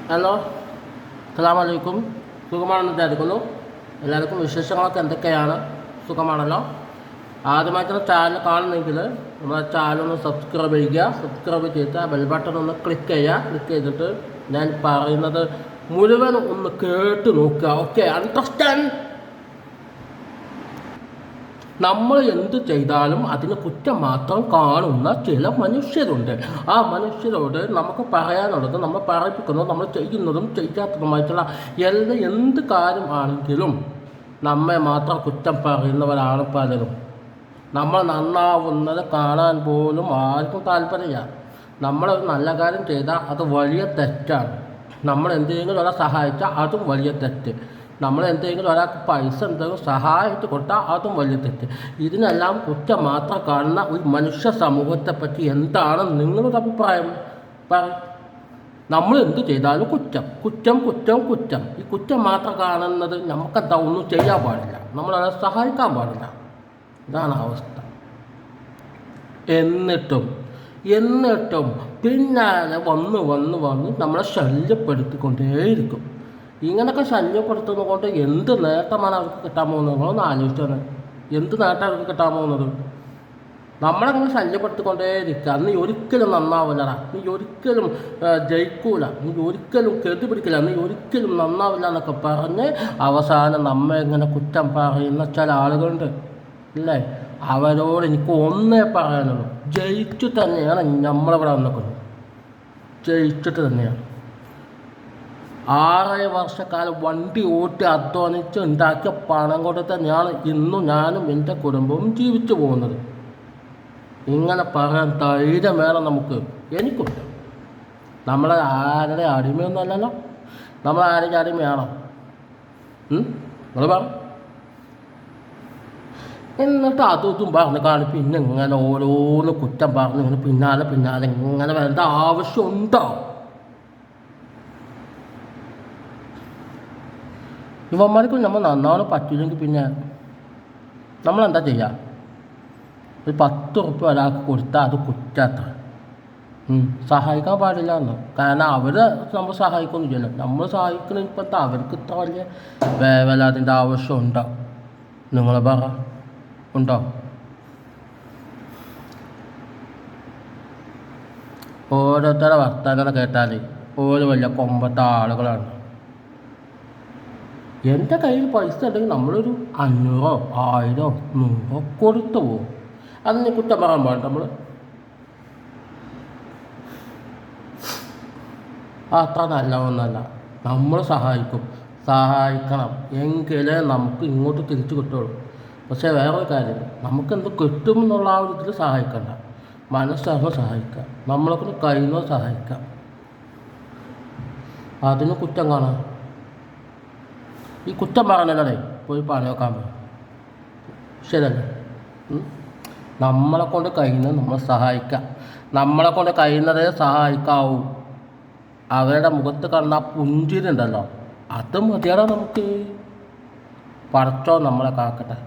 Hello, അസ്സലാമു അലൈക്കും. സുഖമാണെന്ന് വിചാരിക്കുന്നു. എല്ലാവർക്കും വിശേഷങ്ങളൊക്കെ എന്തൊക്കെയാണ്? സുഖമാണല്ലോ. ആദ്യമായിട്ടാണ് ചാനൽ കാണുന്നെങ്കിൽ നമ്മുടെ ചാനൽ ഒന്ന് സബ്സ്ക്രൈബ് ചെയ്യുക. സബ്സ്ക്രൈബ് ചെയ്തിട്ട് ആ ബെൽ ബട്ടൺ ഒന്ന് ക്ലിക്ക് ചെയ്യുക. ക്ലിക്ക് ചെയ്തിട്ട് ഞാൻ പറയുന്നത് മുഴുവൻ ഒന്ന് കേട്ട് നോക്കുക. Okay, understand? നമ്മൾ എന്ത് ചെയ്താലും അതിന് കുറ്റം മാത്രം കാണുന്ന ചില മനുഷ്യരുണ്ട്. ആ മനുഷ്യരോട് നമുക്ക് പറയാനുള്ളത്, നമ്മൾ പറയിപ്പിക്കുന്നതും നമ്മൾ ചെയ്യുന്നതും ചെയ്യാത്തതുമായിട്ടുള്ള എന്ത് കാര്യം ആണെങ്കിലും നമ്മെ മാത്രം കുറ്റം പറയുന്നവരാണ് പലരും. നമ്മൾ നന്നാവുന്നത് കാണാൻ പോലും ആർക്കും താല്പര്യമില്ല. നമ്മളൊരു നല്ല കാര്യം ചെയ്താൽ അത് വലിയ തെറ്റാണ്. നമ്മൾ എന്തെങ്കിലും ഒരാളെ സഹായിച്ചാൽ അതും വലിയ തെറ്റ്. നമ്മൾ എന്തെങ്കിലും ഒരാൾക്ക് പൈസ എന്തെങ്കിലും സഹായിച്ച് കൊടുത്താൽ അതും വലിയ തെറ്റ്. ഇതിനെല്ലാം കുറ്റം മാത്രം കാണുന്ന ഒരു മനുഷ്യ സമൂഹത്തെപ്പറ്റി എന്താണ് നിങ്ങളുടെ അഭിപ്രായം? നമ്മൾ എന്ത് ചെയ്താലും കുറ്റം കുറ്റം കുറ്റം കുറ്റം. ഈ കുറ്റം മാത്രം കാണുന്നത് നമുക്കെന്താ ഒന്നും ചെയ്യാൻ പാടില്ല, നമ്മളെ സഹായിക്കാൻ പാടില്ല. ഇതാണ് അവസ്ഥ. എന്നിട്ടും പിന്നാലെ വന്ന് നമ്മളെ ശല്യപ്പെടുത്തിക്കൊണ്ടേയിരിക്കും. ഇങ്ങനെയൊക്കെ ശല്യപ്പെടുത്തുന്നത് കൊണ്ട് എന്ത് നേട്ടമാണ് അവർക്ക് കിട്ടാൻ പോകുന്നത്? നിങ്ങളൊന്ന് ആലോചിച്ചാണ്. എന്ത് നേട്ടം അവർക്ക് കിട്ടാൻ പോകുന്നത്? നമ്മളങ്ങനെ ശല്യപ്പെടുത്തിക്കൊണ്ടേയിരിക്കുക. നീ ഒരിക്കലും നന്നാവില്ലടാ, നീ ഒരിക്കലും ജയിക്കൂല, നീ ഒരിക്കലും കെട്ടി പിടിക്കില്ല, നീ ഒരിക്കലും നന്നാവില്ല എന്നൊക്കെ പറഞ്ഞ് അവസാനം നമ്മെ ഇങ്ങനെ കുറ്റം പറയുന്ന ചില ആളുകളുണ്ട് അല്ലേ? അവരോട് എനിക്ക് ഒന്നേ പറയാനുള്ളൂ, ജയിച്ചു തന്നെയാണ് നമ്മളിവിടെ വന്നിക്കുന്നത്. ജയിച്ചിട്ട് തന്നെയാണ്. 6 വർഷക്കാലം വണ്ടി ഓട്ടി അധ്വാനിച്ച് ഉണ്ടാക്കിയ പണം കൊണ്ട് തന്നെയാണ് ഇന്നും ഞാനും എൻ്റെ കുടുംബവും ജീവിച്ചു പോകുന്നത്. ഇങ്ങനെ പറയാൻ ധൈര്യം വേണം നമുക്ക്. എനിക്കുണ്ട്. നമ്മളെ ആരുടെ അടിമയൊന്നുമല്ലല്ലോ. നമ്മൾ ആരുടെ അടിമയാണോ? നിങ്ങൾ പറ. എന്നിട്ട് അതും പറഞ്ഞ് കാണും. പിന്നെ ഇങ്ങനെ ഓരോന്ന് കുറ്റം പറഞ്ഞ് ഇങ്ങനെ പിന്നാലെ ഇങ്ങനെ വേണ്ട ആവശ്യമുണ്ടോ? ഇവന്മാർക്ക് നമ്മൾ നന്നാവണം പറ്റില്ലെങ്കിൽ പിന്നെ നമ്മളെന്താ ചെയ്യുക? ഒരു 10 ഉറുപ്പ്യ ഒരാൾക്ക് കൊടുത്താൽ അത് കുറ്റത്ര. സഹായിക്കാൻ പാടില്ല എന്ന്. കാരണം അവർ നമ്മൾ സഹായിക്കൊന്നുമില്ലല്ലോ. നമ്മൾ സഹായിക്കണ ഇപ്പോഴത്തെ അവർക്ക് ഇത്ര വലിയ വേവല അതിൻ്റെ ആവശ്യമുണ്ടോ? നിങ്ങൾ പറ, ഉണ്ടോ? ഓരോരുത്തരുടെ വർത്തമാനം കേട്ടാൽ ഓരോ വലിയ കൊമ്പത്തെ ആളുകളാണ്. എൻ്റെ കയ്യിൽ പൈസ ഉണ്ടെങ്കിൽ നമ്മളൊരു 500, 1000, 100 കൊടുത്തു പോകും. അതിന് കുറ്റം പറയാൻ പാടില്ല. നമ്മൾ അത്ര നല്ലതൊന്നല്ല. നമ്മൾ സഹായിക്കണം എങ്കിലേ നമുക്ക് ഇങ്ങോട്ട് തിരിച്ചു കിട്ടുള്ളൂ. പക്ഷേ വേറൊരു കാര്യം, നമുക്കെന്ത് കിട്ടും എന്നുള്ള ആ ഒരു ഇതിൽ സഹായിക്കണ്ട. മനസ്സറിഞ്ഞ് സഹായിക്കാം, നമ്മളെക്കൊണ്ട് കഴിയുന്നത് സഹായിക്കാം. അതിന് കുറ്റം കാണാം. ഈ കുറ്റം പറഞ്ഞല്ലേ പോയി പണി വെക്കാൻ പറ്റും. ശരിയല്ലേ? നമ്മളെ കൊണ്ട് കഴിയുന്നത് നമ്മൾ സഹായിക്കാം. നമ്മളെ കൊണ്ട് കഴിയുന്നതേ സഹായിക്കാവൂ. അവരുടെ മുഖത്ത് കാണുന്ന ആ പുഞ്ചിരി ഉണ്ടല്ലോ, അത് മതിയാടാ നമുക്ക്. പടച്ചോൻ നമ്മളെ കാക്കട്ടെ.